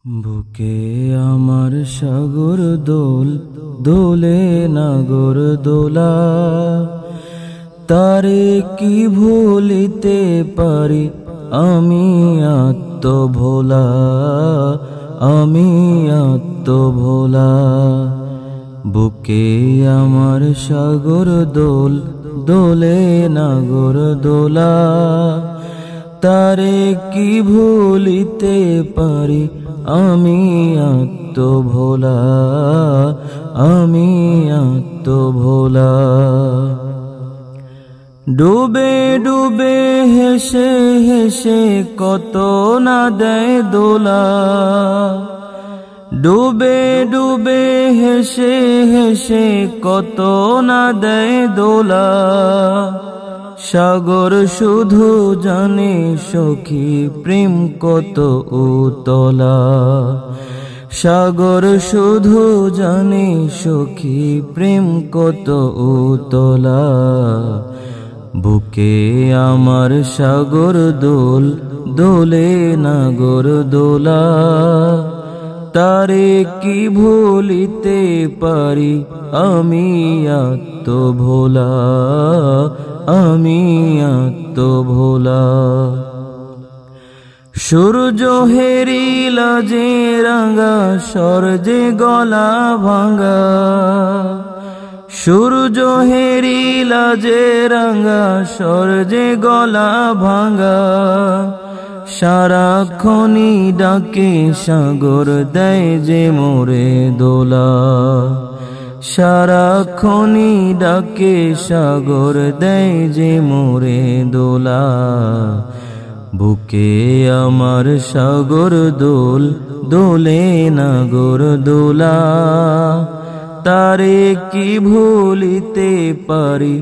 বুকে আমার সাগর দোল দোলে নাগর দোলা, তারে কি ভুলিতে পারি আমি আত্মভোলা, আমি আত্মভোলা। বুকে আমার সাগর দোল দোলে নাগর দোলা, তারে কি ভুলিতে পারি আমি আত্মভোলা, আমি আত্মভোলা। ডুবে ডুবে হেসে হেসে কত না দেয় দোলা, ডুবে ডুবে হেসে হেসে কত না দেয় দোলা। সাগর শুধু জানে সখী প্রেম কত উতলা, সাগর শুধু জানে সখী প্রেম কত উতলা। বুকে আমার সাগর দোল দোলে নাগর দোলা, তারে কি ভুলিতে পারি আমি আত্মভোলা, আমি আত্মভোলা। সূর্য হেরিলা যে রাঙা সূর্যে গলা ভাঙা, সূর্য হেরিলা যে রাঙা সূর্যে গলা ভাঙা। সারাক্ষণই ডাকে সাগর দেয় যে মোরে দোলা, সারাক্ষণই ডাকে সাগর দেয় যে মোরে দোলা। বুকে আমার সাগর দোল দোলে নাগর দোলা, তারে কি ভুলিতে পারি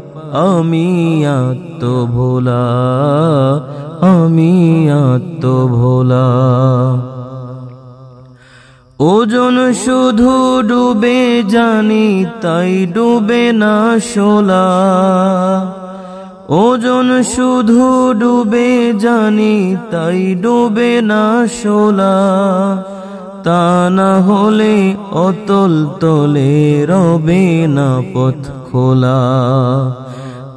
আমি আত্মভোলা, আমি আত্মভোলা। ওজন শুধু ডুবে জানি তাই ডুবে না শোলা, ওজন শুধু ডুবে জানি তাই ডুবে না শোলা। তা না হলে অতল তলে রবে না পথ খোলা,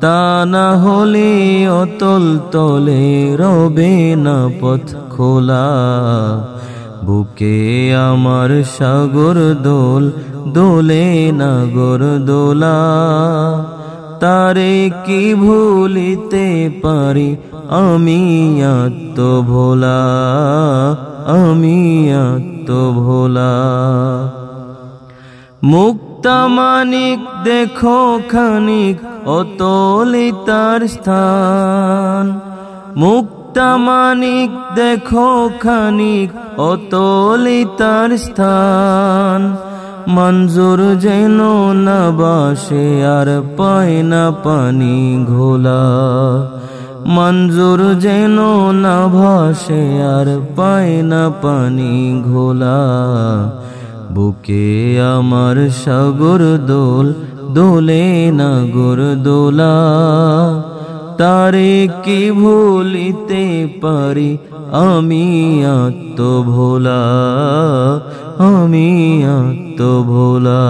তা না হলে অতল তলে রবে না পথ খোলা। বুকে আমার সাগর দোল দোলে নাগর দোলা, তারে কি ভুলিতে পারি আমি আত্মভোলা, আমি আত্মভোলা। মুক্তা মানিক দেখো খানিক অতলে তার স্থান, মুক্তা মানিক দেখো খানিক অতলে তার স্থান। মঞ্জুর যেন না বাসে আর পায় না পানি ঘোলা, মঞ্জুর যেন না ভাসে আর পায় না পানি ঘোলা। বুকে আমার সাগর দোল দোলে নাগর দোলা, তারে কি ভুলিতে পারি আমি আত্মভোলা, আমি আত্মভোলা।